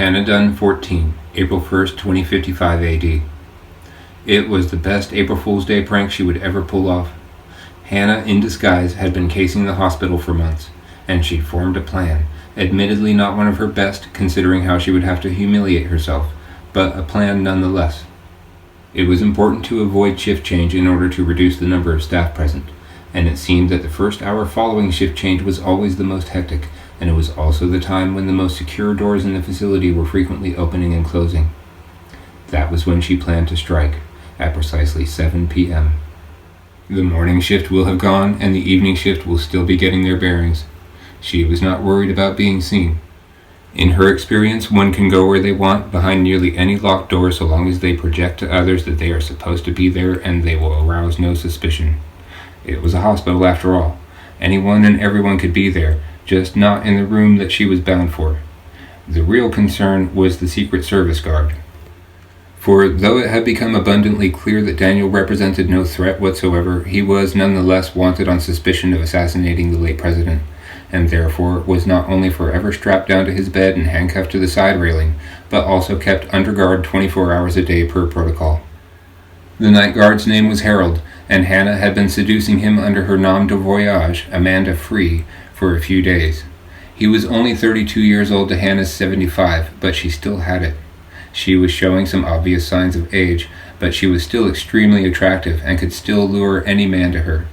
Hannah Dunn 14, April 1st, 2055 AD. It was the best April Fool's Day prank she would ever pull off. Hannah, in disguise, had been casing the hospital for months, and she'd formed a plan, admittedly not one of her best considering how she would have to humiliate herself, but a plan nonetheless. It was important to avoid shift change in order to reduce the number of staff present, and it seemed that the first hour following shift change was always the most hectic, and it was also the time when the most secure doors in the facility were frequently opening and closing. That was when she planned to strike, at precisely 7 p.m. The morning shift will have gone, and the evening shift will still be getting their bearings. She was not worried about being seen. In her experience, one can go where they want behind nearly any locked door so long as they project to others that they are supposed to be there and they will arouse no suspicion. It was a hospital after all. Anyone and everyone could be there, just not in the room that she was bound for. The real concern was the Secret Service guard. For though it had become abundantly clear that Daniel represented no threat whatsoever, he was nonetheless wanted on suspicion of assassinating the late president, and therefore was not only forever strapped down to his bed and handcuffed to the side railing, but also kept under guard 24 hours a day per protocol. The night guard's name was Harold, and Hannah had been seducing him under her nom de voyage, Amanda Free, for a few days. He was only 32 years old to Hannah's 75, but she still had it. She was showing some obvious signs of age, but she was still extremely attractive and could still lure any man to her.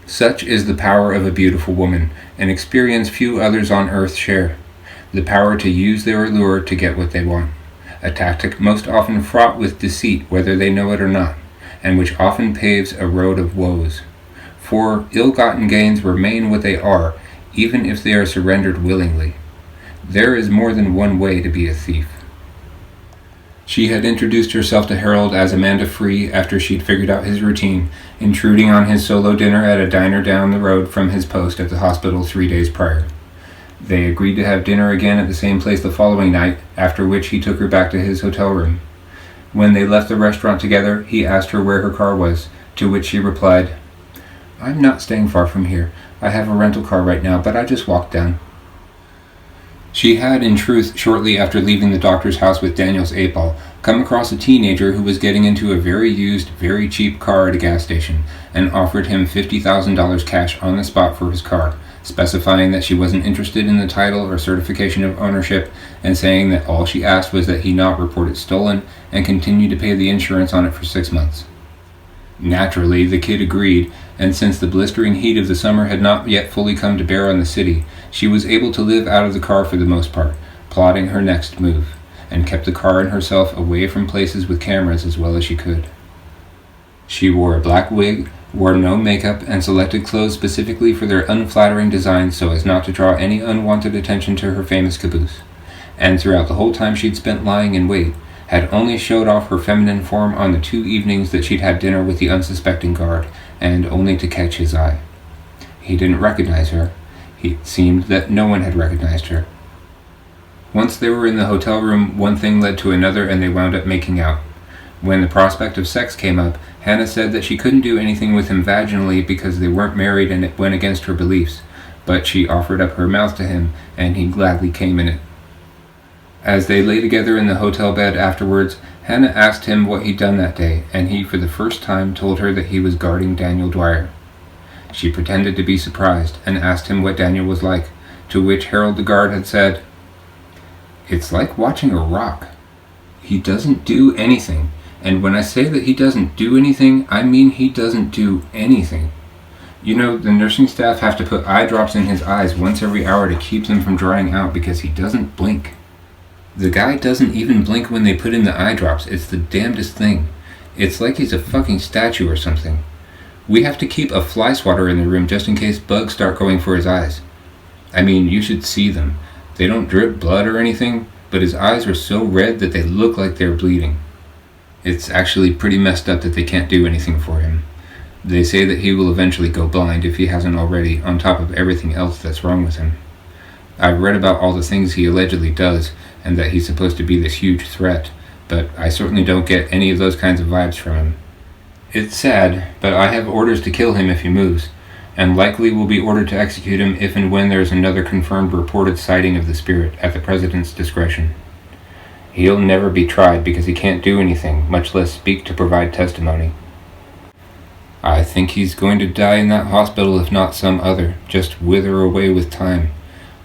Such is the power of a beautiful woman, an experience few others on earth share. The power to use their allure to get what they want. A tactic most often fraught with deceit whether they know it or not, and which often paves a road of woes. For ill-gotten gains remain what they are, even if they are surrendered willingly. There is more than one way to be a thief. She had introduced herself to Harold as Amanda Free after she'd figured out his routine, intruding on his solo dinner at a diner down the road from his post at the hospital 3 days prior. They agreed to have dinner again at the same place the following night, after which he took her back to his hotel room. When they left the restaurant together, he asked her where her car was, to which she replied, "I'm not staying far from here. I have a rental car right now, but I just walked down." She had, in truth, shortly after leaving the doctor's house with Daniel's 8-ball, come across a teenager who was getting into a very used, very cheap car at a gas station, and offered him $50,000 cash on the spot for his car, specifying that she wasn't interested in the title or certification of ownership, and saying that all she asked was that he not report it stolen and continue to pay the insurance on it for 6 months. Naturally, the kid agreed, and since the blistering heat of the summer had not yet fully come to bear on the city, she was able to live out of the car for the most part, plotting her next move, and kept the car and herself away from places with cameras as well as she could. She wore a black wig, wore no makeup, and selected clothes specifically for their unflattering design so as not to draw any unwanted attention to her famous caboose, and throughout the whole time she'd spent lying in wait, had only showed off her feminine form on the 2 evenings that she'd had dinner with the unsuspecting guard, and only to catch his eye. He didn't recognize her. It seemed that no one had recognized her. Once they were in the hotel room, one thing led to another and they wound up making out. When the prospect of sex came up, Hannah said that she couldn't do anything with him vaginally because they weren't married and it went against her beliefs, but she offered up her mouth to him and he gladly came in it. As they lay together in the hotel bed afterwards, Hannah asked him what he'd done that day, and he for the first time told her that he was guarding Daniel Dwyer. She pretended to be surprised and asked him what Daniel was like, to which Harold the guard had said, "It's like watching a rock. He doesn't do anything, and when I say that he doesn't do anything, I mean he doesn't do anything. You know, the nursing staff have to put eye drops in his eyes once every hour to keep them from drying out because he doesn't blink. The guy doesn't even blink when they put in the eye drops. It's the damnedest thing. It's like he's a fucking statue or something. We have to keep a fly swatter in the room just in case bugs start going for his eyes. I mean, you should see them. They don't drip blood or anything, but his eyes are so red that they look like they're bleeding. It's actually pretty messed up that they can't do anything for him. They say that he will eventually go blind if he hasn't already, on top of everything else that's wrong with him. I've read about all the things he allegedly does, and that he's supposed to be this huge threat, but I certainly don't get any of those kinds of vibes from him. It's sad, but I have orders to kill him if he moves, and likely will be ordered to execute him if and when there is another confirmed reported sighting of the spirit at the President's discretion. He'll never be tried because he can't do anything, much less speak to provide testimony. I think he's going to die in that hospital if not some other, just wither away with time.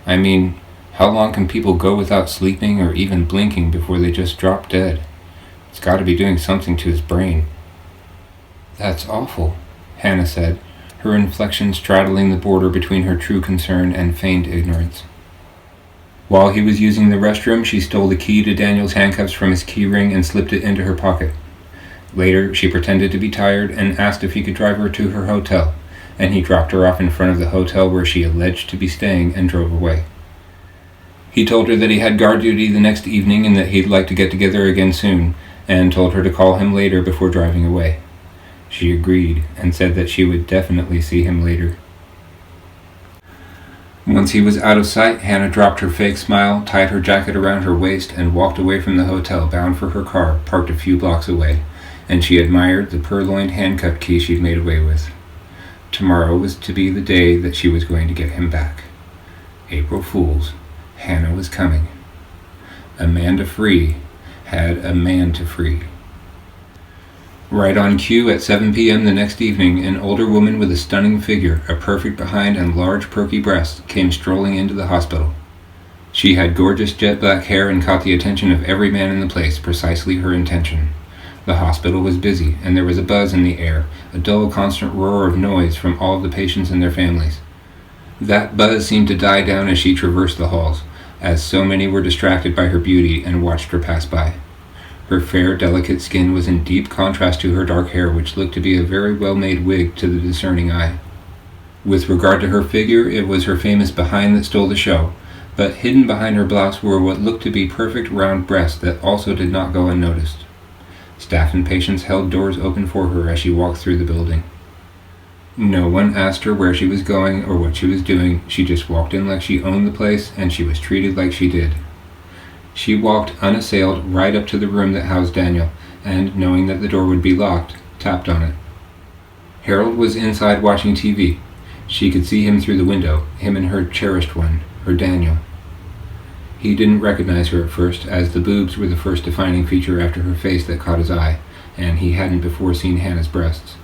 I mean, how long can people go without sleeping or even blinking before they just drop dead? It's got to be doing something to his brain. That's awful, Hannah said, her inflection straddling the border between her true concern and feigned ignorance. While he was using the restroom, she stole the key to Daniel's handcuffs from his key ring and slipped it into her pocket. Later, she pretended to be tired and asked if he could drive her to her hotel, and he dropped her off in front of the hotel where she alleged to be staying and drove away. He told her that he had guard duty the next evening and that he'd like to get together again soon, and told her to call him later before driving away. She agreed and said that she would definitely see him later. Once he was out of sight, Hannah dropped her fake smile, tied her jacket around her waist, and walked away from the hotel bound for her car parked a few blocks away, and she admired the purloined handcuff key she'd made away with. Tomorrow was to be the day that she was going to get him back. April Fool's. Hannah was coming. Amanda Free had a man to free. Right on cue at 7 p.m. the next evening, an older woman with a stunning figure, a perfect behind, and large perky breasts came strolling into the hospital. She had gorgeous jet black hair and caught the attention of every man in the place, precisely her intention. The hospital was busy, and there was a buzz in the air, a dull, constant roar of noise from all of the patients and their families. That buzz seemed to die down as she traversed the halls, as so many were distracted by her beauty and watched her pass by. Her fair, delicate skin was in deep contrast to her dark hair, which looked to be a very well-made wig to the discerning eye. With regard to her figure, it was her famous behind that stole the show, but hidden behind her blouse were what looked to be perfect round breasts that also did not go unnoticed. Staff and patients held doors open for her as she walked through the building. No one asked her where she was going or what she was doing. She just walked in like she owned the place, and she was treated like she did. She walked unassailed right up to the room that housed Daniel, and, knowing that the door would be locked, tapped on it. Harold was inside watching TV. She could see him through the window, him and her cherished one, her Daniel. He didn't recognize her at first, as the boobs were the first defining feature after her face that caught his eye, and he hadn't before seen Hannah's breasts.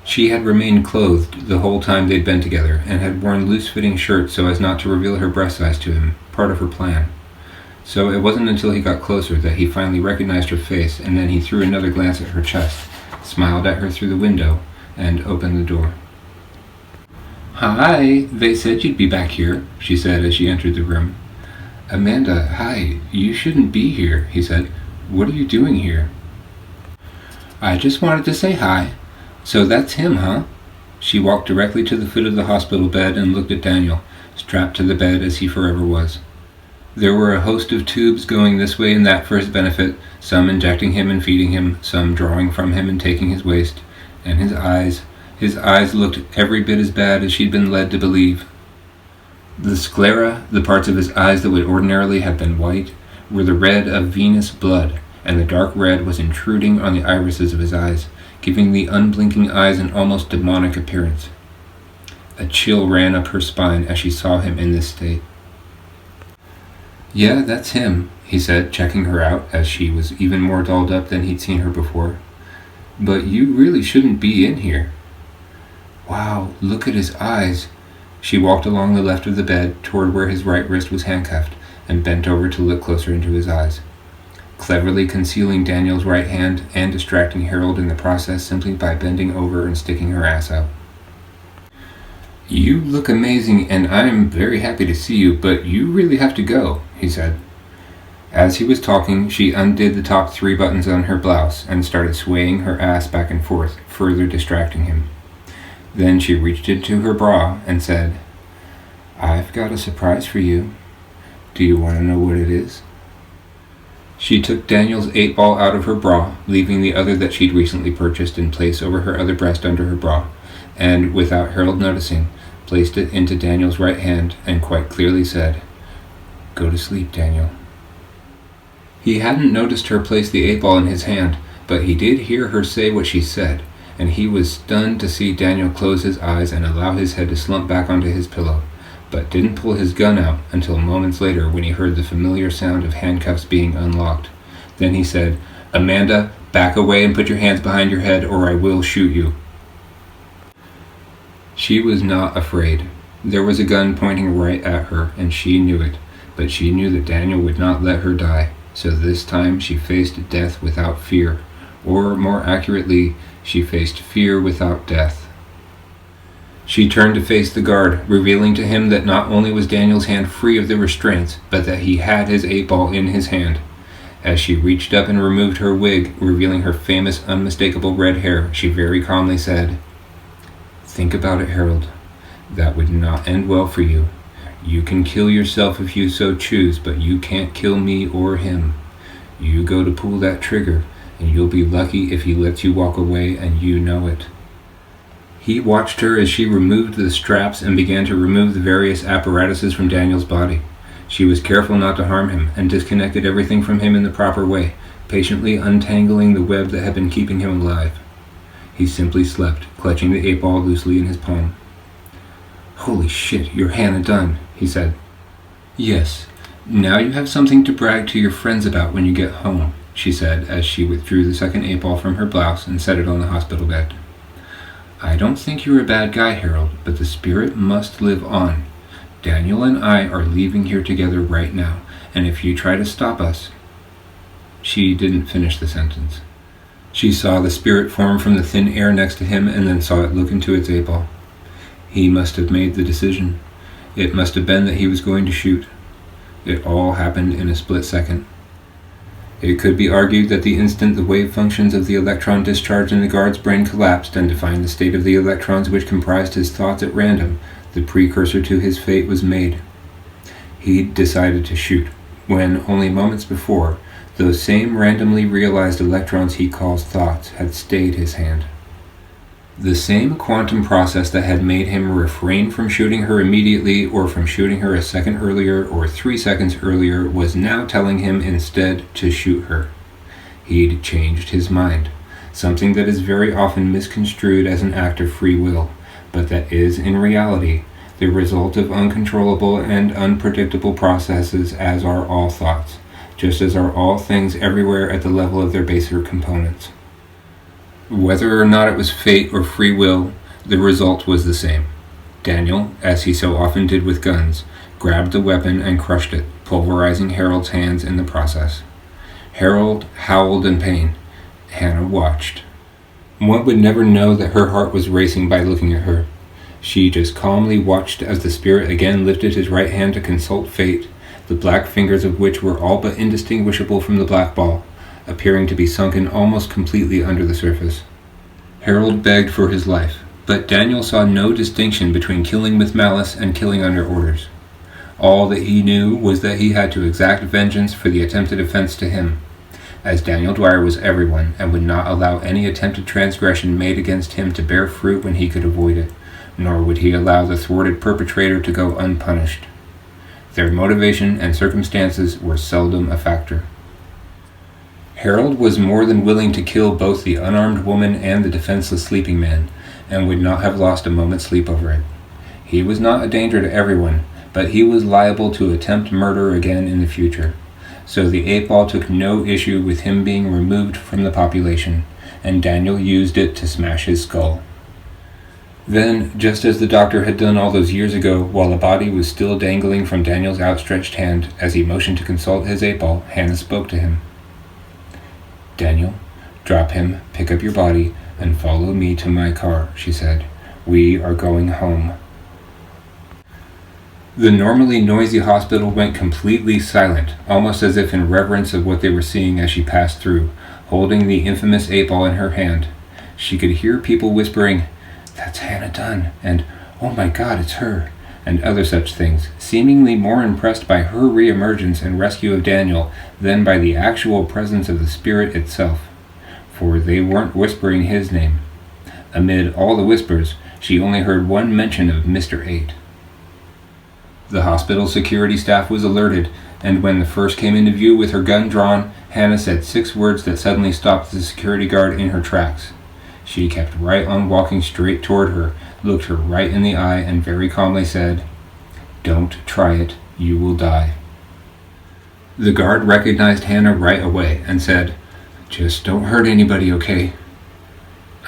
She had remained clothed the whole time they'd been together, and had worn loose-fitting shirts so as not to reveal her breast size to him, part of her plan. So it wasn't until he got closer that he finally recognized her face, and then he threw another glance at her chest, smiled at her through the window, and opened the door. "Hi, they said you'd be back here," she said as she entered the room. "Amanda, hi, you shouldn't be here," he said. "What are you doing here?" "I just wanted to say hi. So that's him, huh?" She walked directly to the foot of the hospital bed and looked at Daniel, strapped to the bed as he forever was. There were a host of tubes going this way and that for his benefit, some injecting him and feeding him, some drawing from him and taking his waste, and his eyes looked every bit as bad as she'd been led to believe. The sclera, the parts of his eyes that would ordinarily have been white, were the red of venous blood, and the dark red was intruding on the irises of his eyes, giving the unblinking eyes an almost demonic appearance. A chill ran up her spine as she saw him in this state. "Yeah, that's him," he said, checking her out as she was even more dolled up than he'd seen her before. "But you really shouldn't be in here." "Wow, look at his eyes." She walked along the left of the bed toward where his right wrist was handcuffed and bent over to look closer into his eyes, cleverly concealing Daniel's right hand and distracting Harold in the process simply by bending over and sticking her ass out. "You look amazing, and I'm very happy to see you, but you really have to go," he said. As he was talking, she undid the top 3 buttons on her blouse and started swaying her ass back and forth, further distracting him. Then she reached into her bra and said, "I've got a surprise for you. Do you want to know what it is?" She took Daniel's 8-ball out of her bra, leaving the other that she'd recently purchased in place over her other breast under her bra, and, without Harold noticing, placed it into Daniel's right hand and quite clearly said, "Go to sleep, Daniel." He hadn't noticed her place the 8-ball in his hand, but he did hear her say what she said, and he was stunned to see Daniel close his eyes and allow his head to slump back onto his pillow, but didn't pull his gun out until moments later when he heard the familiar sound of handcuffs being unlocked. Then he said, "Amanda, back away and put your hands behind your head or I will shoot you." She was not afraid. There was a gun pointing right at her, and she knew it, but she knew that Daniel would not let her die, so this time she faced death without fear, or more accurately, she faced fear without death. She turned to face the guard, revealing to him that not only was Daniel's hand free of the restraints, but that he had his 8-ball in his hand. As she reached up and removed her wig, revealing her famous unmistakable red hair, she very calmly said, "Think about it, Harold. That would not end well for you. You can kill yourself if you so choose, but you can't kill me or him. You go to pull that trigger, and you'll be lucky if he lets you walk away, and you know it." He watched her as she removed the straps and began to remove the various apparatuses from Daniel's body. She was careful not to harm him, and disconnected everything from him in the proper way, patiently untangling the web that had been keeping him alive. He simply slept, clutching the 8-ball loosely in his palm. "Holy shit, you're Hannah Dunn," he said. "Yes. Now you have something to brag to your friends about when you get home," she said as she withdrew the second 8-ball from her blouse and set it on the hospital bed. "I don't think you're a bad guy, Harold, but the spirit must live on. Daniel and I are leaving here together right now, and if you try to stop us..." She didn't finish the sentence. She saw the spirit form from the thin air next to him and then saw it look into its 8-ball. He must have made the decision. It must have been that he was going to shoot. It all happened in a split second. It could be argued that the instant the wave functions of the electron discharge in the guard's brain collapsed and defined the state of the electrons which comprised his thoughts at random, the precursor to his fate was made. He decided to shoot, when, only moments before, those same randomly realized electrons he calls thoughts had stayed his hand. The same quantum process that had made him refrain from shooting her immediately or from shooting her a second earlier or 3 seconds earlier was now telling him instead to shoot her. He'd changed his mind, something that is very often misconstrued as an act of free will, but that is, in reality, the result of uncontrollable and unpredictable processes, as are all thoughts, just as are all things everywhere at the level of their baser components. Whether or not it was fate or free will, the result was the same. Daniel, as he so often did with guns, grabbed the weapon and crushed it, pulverizing Harold's hands in the process. Harold howled in pain. Hannah watched. One would never know that her heart was racing by looking at her. She just calmly watched as the spirit again lifted his right hand to consult fate, the black fingers of which were all but indistinguishable from the black ball, appearing to be sunken almost completely under the surface. Harold begged for his life, but Daniel saw no distinction between killing with malice and killing under orders. All that he knew was that he had to exact vengeance for the attempted offense to him, as Daniel Dwyer was everyone and would not allow any attempted transgression made against him to bear fruit when he could avoid it, nor would he allow the thwarted perpetrator to go unpunished. Their motivation and circumstances were seldom a factor. Harold was more than willing to kill both the unarmed woman and the defenseless sleeping man, and would not have lost a moment's sleep over it. He was not a danger to everyone, but he was liable to attempt murder again in the future, so the 8-ball took no issue with him being removed from the population, and Daniel used it to smash his skull. Then, just as the doctor had done all those years ago, while a body was still dangling from Daniel's outstretched hand, as he motioned to consult his 8-ball, Hannah spoke to him. "Daniel, drop him, pick up your body, and follow me to my car," she said. "We are going home." The normally noisy hospital went completely silent, almost as if in reverence of what they were seeing as she passed through, holding the infamous 8-ball in her hand. She could hear people whispering, "That's Hannah Dunn," and "Oh my God, it's her," and other such things, seemingly more impressed by her reemergence and rescue of Daniel than by the actual presence of the spirit itself, for they weren't whispering his name. Amid all the whispers, she only heard one mention of Mr. 8. The hospital security staff was alerted, and when the first came into view with her gun drawn, Hannah said 6 words that suddenly stopped the security guard in her tracks. She kept right on walking straight toward her, looked her right in the eye, and very calmly said, "Don't try it. You will die." The guard recognized Hannah right away and said, "Just don't hurt anybody, okay?"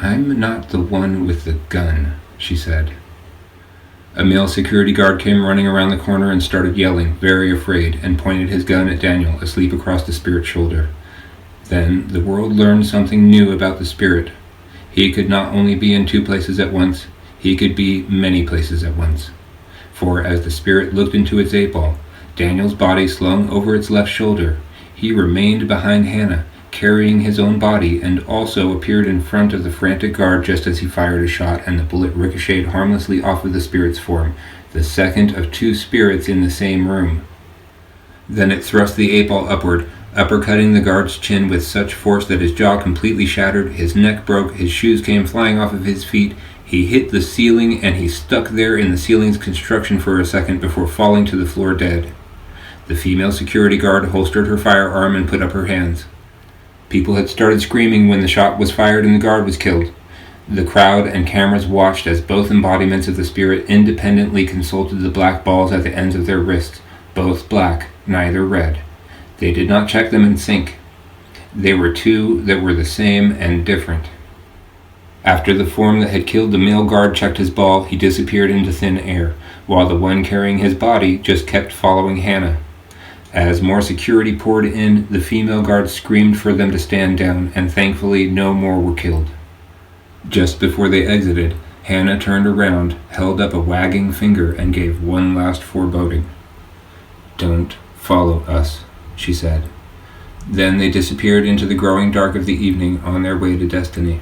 "I'm not the one with the gun," she said. A male security guard came running around the corner and started yelling, very afraid, and pointed his gun at Daniel, asleep across the spirit's shoulder. Then the world learned something new about the spirit. He could not only be in 2 places at once, he could be many places at once. For as the spirit looked into its 8-ball, Daniel's body slung over its left shoulder, he remained behind Hannah, carrying his own body, and also appeared in front of the frantic guard just as he fired a shot, and the bullet ricocheted harmlessly off of the spirit's form, the second of 2 spirits in the same room. Then it thrust the 8-ball upward, uppercutting the guard's chin with such force that his jaw completely shattered, his neck broke, his shoes came flying off of his feet, he hit the ceiling, and he stuck there in the ceiling's construction for a second before falling to the floor dead. The female security guard holstered her firearm and put up her hands. People had started screaming when the shot was fired and the guard was killed. The crowd and cameras watched as both embodiments of the spirit independently consulted the black balls at the ends of their wrists, both black, neither red. They did not check them in sync. They were 2 that were the same and different. After the form that had killed the male guard checked his ball, he disappeared into thin air, while the one carrying his body just kept following Hannah. As more security poured in, the female guard screamed for them to stand down, and thankfully no more were killed. Just before they exited, Hannah turned around, held up a wagging finger, and gave one last foreboding. "Don't follow us," she said. Then they disappeared into the growing dark of the evening on their way to destiny.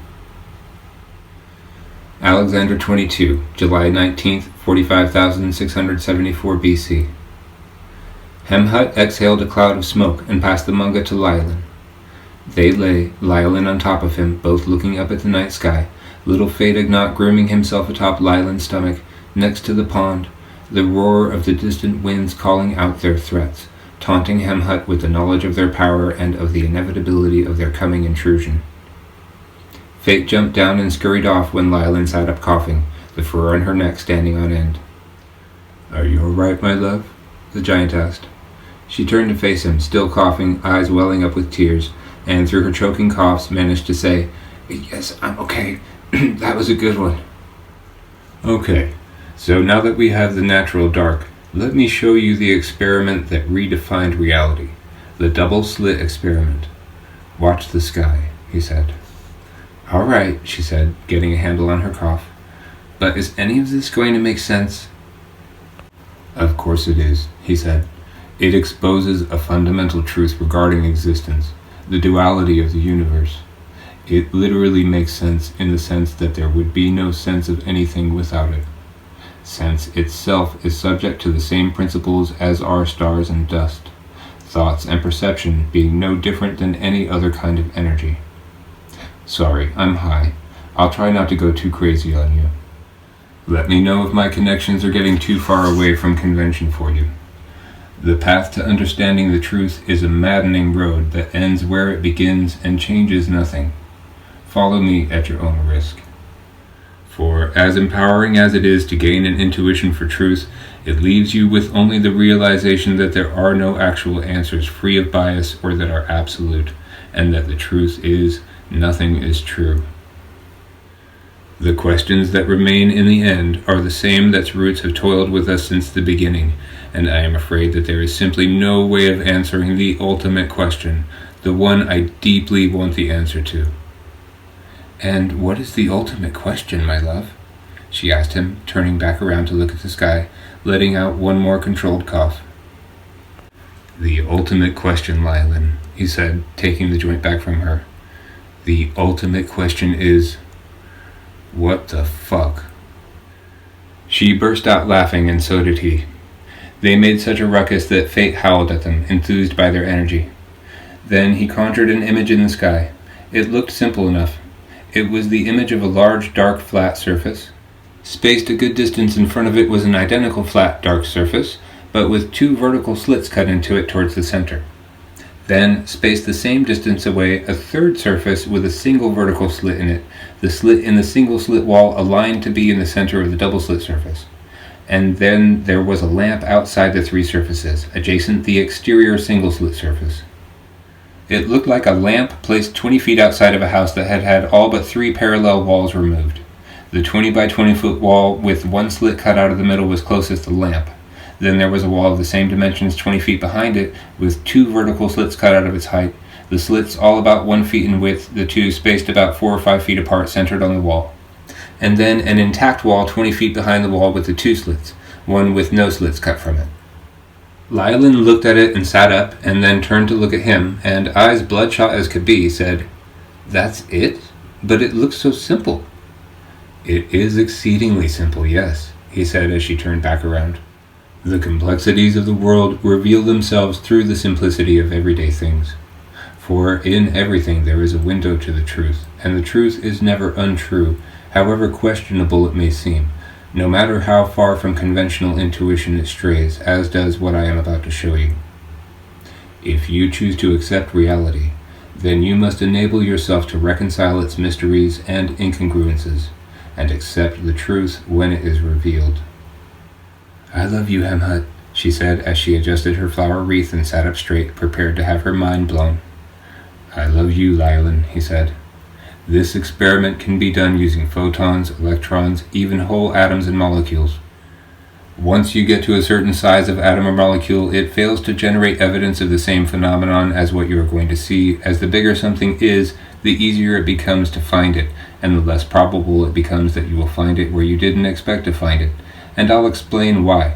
Alexander 22, July 19th, 45,674 BC. Hemhut exhaled a cloud of smoke and passed the Munga to Lylin. They lay, Lylin on top of him, both looking up at the night sky, little Fedagnot grooming himself atop Lylin's stomach, next to the pond, the roar of the distant winds calling out their threats, taunting Hemhut with the knowledge of their power and of the inevitability of their coming intrusion. Fate jumped down and scurried off when Lylin sat up coughing, the fur on her neck standing on end. "Are you all right, my love?" the giant asked. She turned to face him, still coughing, eyes welling up with tears, and through her choking coughs managed to say, "Yes, I'm okay. That was a good one." "Okay, so now that we have the natural dark, let me show you the experiment that redefined reality, the double-slit experiment. Watch the sky," he said. "All right," she said, getting a handle on her cough. "But is any of this going to make sense?" "Of course it is," he said. "It exposes a fundamental truth regarding existence, the duality of the universe. It literally makes sense in the sense that there would be no sense of anything without it. Sense itself is subject to the same principles as are stars and dust, thoughts and perception being no different than any other kind of energy. Sorry, I'm high. I'll try not to go too crazy on you. Let me know if my connections are getting too far away from convention for you. The path to understanding the truth is a maddening road that ends where it begins and changes nothing. Follow me at your own risk. For as empowering as it is to gain an intuition for truth, it leaves you with only the realization that there are no actual answers free of bias or that are absolute, and that the truth is, nothing is true. The questions that remain in the end are the same that's roots have toiled with us since the beginning, and I am afraid that there is simply no way of answering the ultimate question, the one I deeply want the answer to. "And what is the ultimate question, my love?" she asked him, turning back around to look at the sky, letting out one more controlled cough. "The ultimate question, Lylin," he said, taking the joint back from her. "The ultimate question is, what the fuck?" She burst out laughing, and so did he. They made such a ruckus that fate howled at them, enthused by their energy. Then he conjured an image in the sky. It looked simple enough. It was the image of a large, dark, flat surface. Spaced a good distance in front of it was an identical flat, dark surface, but with 2 vertical slits cut into it towards the center. Then, spaced the same distance away, a third surface with a single vertical slit in it, the slit in the single slit wall aligned to be in the center of the double slit surface. And then there was a lamp outside the three surfaces, adjacent the exterior single slit surface. It looked like a lamp placed 20 feet outside of a house that had had all but 3 parallel walls removed. The 20 by 20 foot wall with one slit cut out of the middle was closest to the lamp. Then there was a wall of the same dimensions 20 feet behind it, with 2 vertical slits cut out of its height, the slits all about 1 foot in width, the 2 spaced about 4 or 5 feet apart, centered on the wall. And then an intact wall 20 feet behind the wall with the 2 slits, one with no slits cut from it. Lylin looked at it and sat up, and then turned to look at him, and, eyes bloodshot as could be, said, "That's it? But it looks so simple." "It is exceedingly simple, yes," he said as she turned back around. "The complexities of the world reveal themselves through the simplicity of everyday things. For in everything there is a window to the truth, and the truth is never untrue, however questionable it may seem, no matter how far from conventional intuition it strays, as does what I am about to show you. If you choose to accept reality, then you must enable yourself to reconcile its mysteries and incongruences, and accept the truth when it is revealed." "I love you, Hemhut," she said as she adjusted her flower wreath and sat up straight, prepared to have her mind blown. "I love you, Lylin," he said. "This experiment can be done using photons, electrons, even whole atoms and molecules. Once you get to a certain size of atom or molecule, it fails to generate evidence of the same phenomenon as what you are going to see. As the bigger something is, the easier it becomes to find it, and the less probable it becomes that you will find it where you didn't expect to find it. And I'll explain why.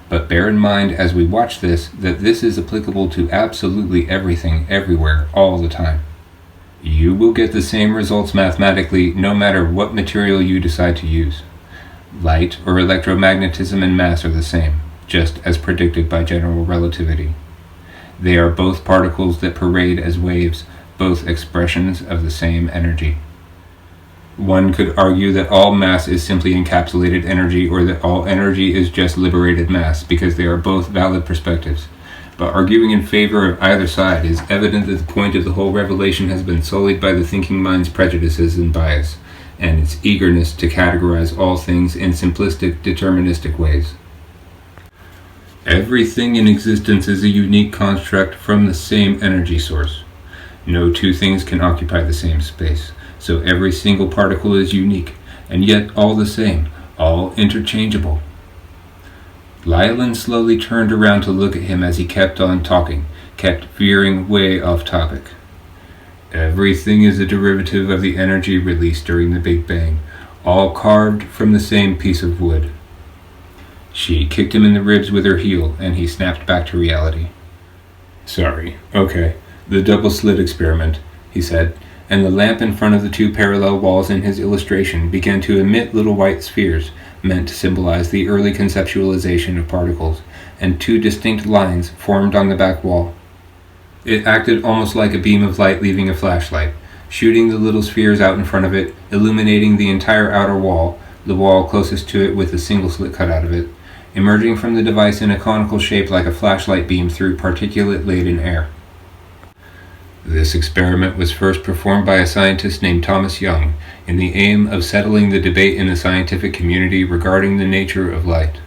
But bear in mind as we watch this, that this is applicable to absolutely everything, everywhere, all the time. You will get the same results mathematically no matter what material you decide to use. Light or electromagnetism and mass are the same, just as predicted by general relativity. They are both particles that parade as waves, both expressions of the same energy. One could argue that all mass is simply encapsulated energy, or that all energy is just liberated mass, because they are both valid perspectives. But arguing in favor of either side is evident that the point of the whole revelation has been sullied by the thinking mind's prejudices and bias, and its eagerness to categorize all things in simplistic, deterministic ways. Everything in existence is a unique construct from the same energy source. No two things can occupy the same space, so every single particle is unique, and yet all the same, all interchangeable. Lylin slowly turned around to look at him as he kept on talking, kept veering way off topic. Everything is a derivative of the energy released during the Big Bang, all carved from the same piece of wood. She kicked him in the ribs with her heel, and he snapped back to reality. "Sorry, okay, the double slit experiment," he said, and the lamp in front of the 2 parallel walls in his illustration began to emit little white spheres, meant to symbolize the early conceptualization of particles, and 2 distinct lines formed on the back wall. It acted almost like a beam of light leaving a flashlight, shooting the little spheres out in front of it, illuminating the entire outer wall, the wall closest to it with a single slit cut out of it, emerging from the device in a conical shape like a flashlight beam through particulate-laden air. This experiment was first performed by a scientist named Thomas Young in the aim of settling the debate in the scientific community regarding the nature of light.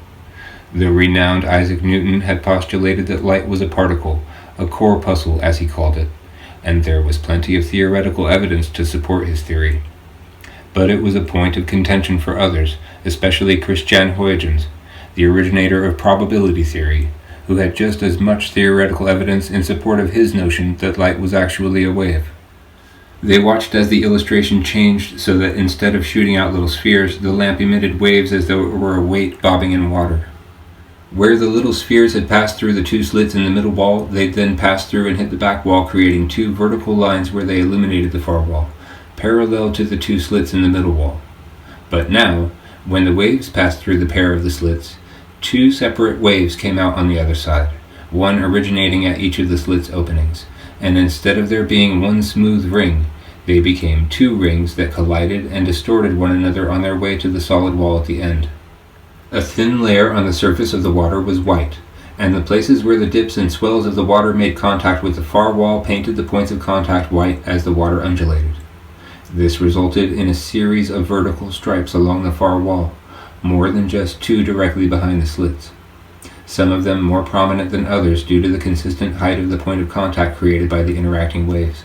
The renowned Isaac Newton had postulated that light was a particle, a corpuscle as he called it, and there was plenty of theoretical evidence to support his theory. But it was a point of contention for others, especially Christian Huygens, the originator of probability theory, who had just as much theoretical evidence in support of his notion that light was actually a wave. They watched as the illustration changed so that instead of shooting out little spheres, the lamp emitted waves as though it were a weight bobbing in water. Where the little spheres had passed through the 2 slits in the middle wall, they'd then passed through and hit the back wall, creating 2 vertical lines where they illuminated the far wall, parallel to the 2 slits in the middle wall. But now, when the waves passed through the pair of the slits, 2 separate waves came out on the other side, one originating at each of the slits openings, and instead of there being one smooth ring, they became 2 rings that collided and distorted one another on their way to the solid wall at the end. A thin layer on the surface of the water was white, and the places where the dips and swells of the water made contact with the far wall painted the points of contact white as the water undulated. This resulted in a series of vertical stripes along the far wall, more than just two directly behind the slits, some of them more prominent than others due to the consistent height of the point of contact created by the interacting waves.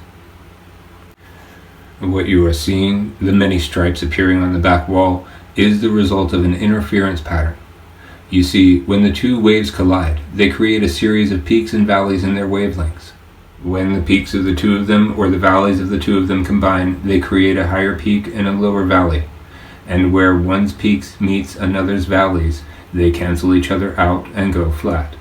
What you are seeing, the many stripes appearing on the back wall, is the result of an interference pattern. You see, when the two waves collide, they create a series of peaks and valleys in their wavelengths. When the peaks of the two of them or the valleys of the two of them combine, they create a higher peak and a lower valley. And where one's peaks meets another's valleys, they cancel each other out and go flat.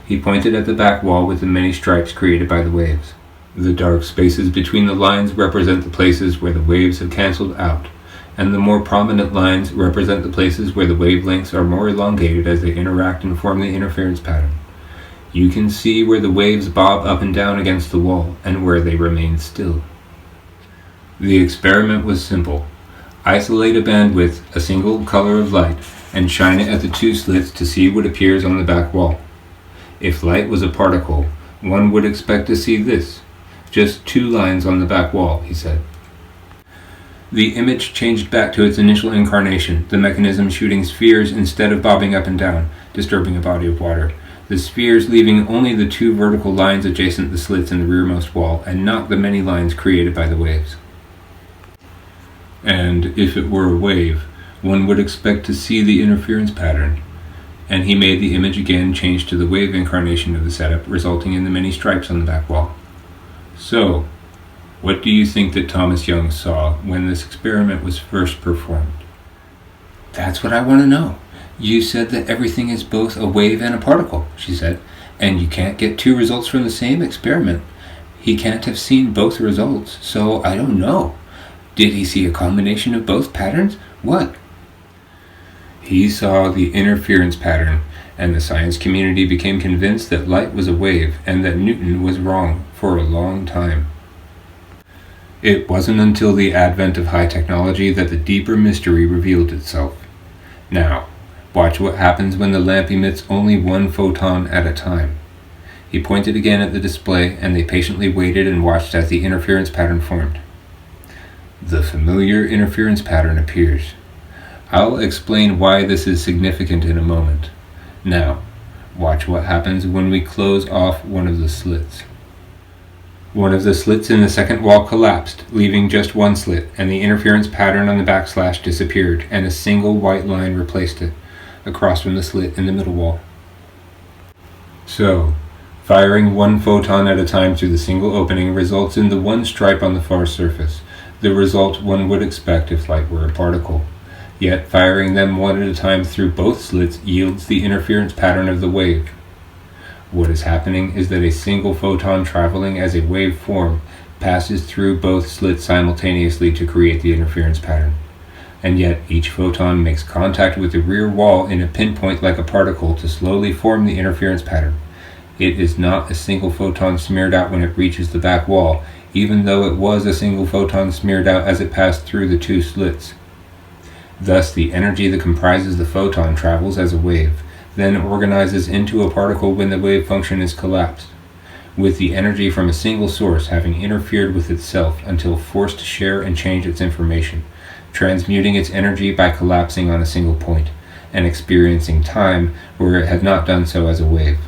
He pointed at the back wall with the many stripes created by the waves. The dark spaces between the lines represent the places where the waves have canceled out, and the more prominent lines represent the places where the wavelengths are more elongated as they interact and form the interference pattern. You can see where the waves bob up and down against the wall, and where they remain still. The experiment was simple. Isolate a bandwidth, a single color of light, and shine it at the two slits to see what appears on the back wall. If light was a particle, one would expect to see this. Just two lines on the back wall, he said. The image changed back to its initial incarnation, the mechanism shooting spheres instead of bobbing up and down, disturbing a body of water. The spheres leaving only the two vertical lines adjacent the slits in the rearmost wall, and not the many lines created by the waves. And if it were a wave, one would expect to see the interference pattern. And he made the image again change to the wave incarnation of the setup, resulting in the many stripes on the back wall. So, what do you think that Thomas Young saw when this experiment was first performed? That's what I want to know. You said that everything is both a wave and a particle, she said, and you can't get two results from the same experiment. He can't have seen both results, so I don't know. Did he see a combination of both patterns? What? He saw the interference pattern, and the science community became convinced that light was a wave and that Newton was wrong for a long time. It wasn't until the advent of high technology that the deeper mystery revealed itself. Now, watch what happens when the lamp emits only one photon at a time. He pointed again at the display, and they patiently waited and watched as the interference pattern formed. The familiar interference pattern appears. I'll explain why this is significant in a moment. Now, watch what happens when we close off one of the slits. One of the slits in the second wall collapsed, leaving just one slit, and the interference pattern on the backslash disappeared, and a single white line replaced it, across from the slit in the middle wall. So, firing one photon at a time through the single opening results in the one stripe on the far surface, the result one would expect if light were a particle. Yet firing them one at a time through both slits yields the interference pattern of the wave. What is happening is that a single photon traveling as a wave form passes through both slits simultaneously to create the interference pattern. And yet each photon makes contact with the rear wall in a pinpoint like a particle to slowly form the interference pattern. It is not a single photon smeared out when it reaches the back wall, even though it was a single photon smeared out as it passed through the two slits. Thus, the energy that comprises the photon travels as a wave, then organizes into a particle when the wave function is collapsed, with the energy from a single source having interfered with itself until forced to share and change its information, transmuting its energy by collapsing on a single point, and experiencing time where it had not done so as a wave.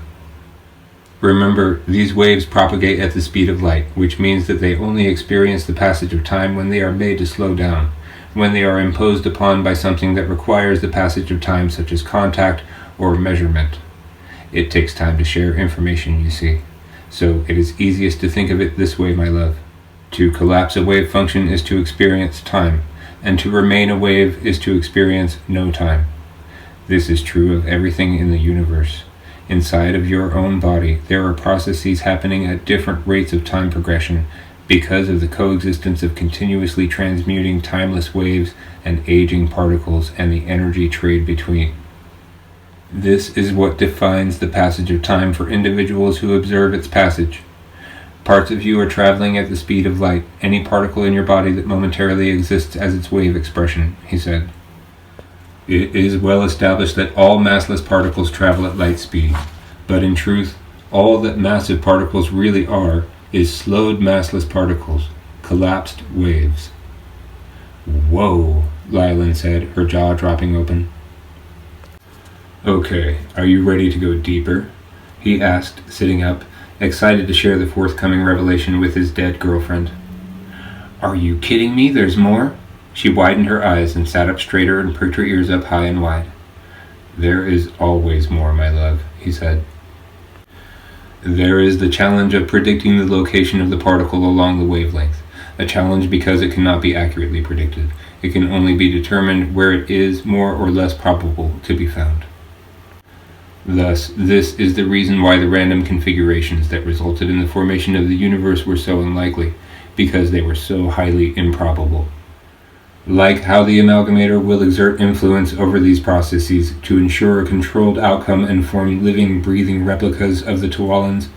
Remember, these waves propagate at the speed of light, which means that they only experience the passage of time when they are made to slow down, when they are imposed upon by something that requires the passage of time, such as contact or measurement. It takes time to share information, you see. So it is easiest to think of it this way, my love. To collapse a wave function is to experience time, and to remain a wave is to experience no time. This is true of everything in the universe. Inside of your own body, there are processes happening at different rates of time progression because of the coexistence of continuously transmuting timeless waves and aging particles and the energy trade between. This is what defines the passage of time for individuals who observe its passage. Parts of you are traveling at the speed of light, any particle in your body that momentarily exists as its wave expression, he said. It is well established that all massless particles travel at light speed. But in truth, all that massive particles really are is slowed massless particles, collapsed waves. Whoa, Lylan said, her jaw dropping open. Okay, are you ready to go deeper? He asked, sitting up, excited to share the forthcoming revelation with his dead girlfriend. Are you kidding me? There's more? She widened her eyes and sat up straighter and pricked her ears up high and wide. There is always more, my love, he said. There is the challenge of predicting the location of the particle along the wavelength, a challenge because it cannot be accurately predicted. It can only be determined where it is more or less probable to be found. Thus, this is the reason why the random configurations that resulted in the formation of the universe were so unlikely, because they were so highly improbable. Like how the amalgamator will exert influence over these processes to ensure a controlled outcome and form living, breathing replicas of the Tuolans,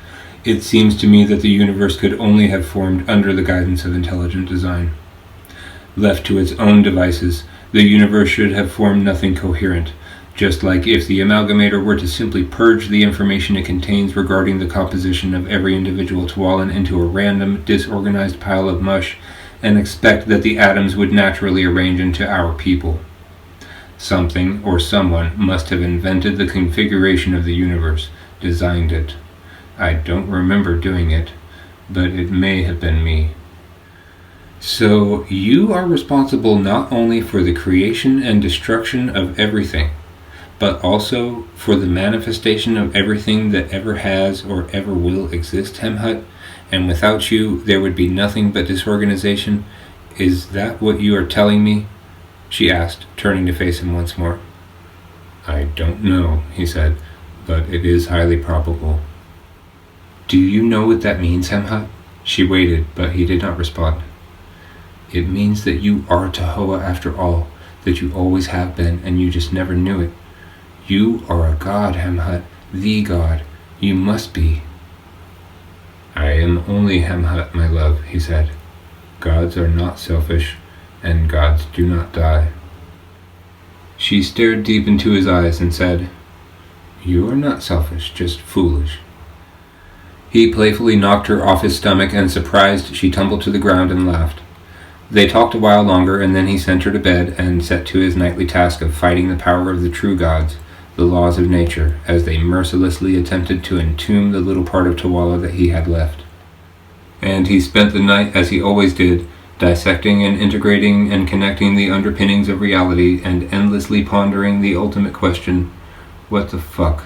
it seems to me that the universe could only have formed under the guidance of intelligent design. Left to its own devices, the universe should have formed nothing coherent, just like if the amalgamator were to simply purge the information it contains regarding the composition of every individual Tuolan into a random, disorganized pile of mush, and expect that the atoms would naturally arrange into our people. Something or someone must have invented the configuration of the universe, designed it. I don't remember doing it, but it may have been me. So you are responsible not only for the creation and destruction of everything, but also for the manifestation of everything that ever has or ever will exist, Hemhut, and without you there would be nothing but disorganization. Is that what you are telling me? She asked, turning to face him once more. I don't know, he said, but it is highly probable. Do you know what that means, Hemhut? She waited, but he did not respond. It means that you are Tahoa after all, that you always have been, and you just never knew it. You are a god, Hemhut, the god. You must be. I am only Hemhut, my love, he said. Gods are not selfish, and gods do not die. She stared deep into his eyes and said, You are not selfish, just foolish. He playfully knocked her off his stomach, and surprised, she tumbled to the ground and laughed. They talked a while longer, and then he sent her to bed and set to his nightly task of fighting the power of the true gods, the laws of nature, as they mercilessly attempted to entomb the little part of Tuwala that he had left. And he spent the night, as he always did, dissecting and integrating and connecting the underpinnings of reality and endlessly pondering the ultimate question, what the fuck?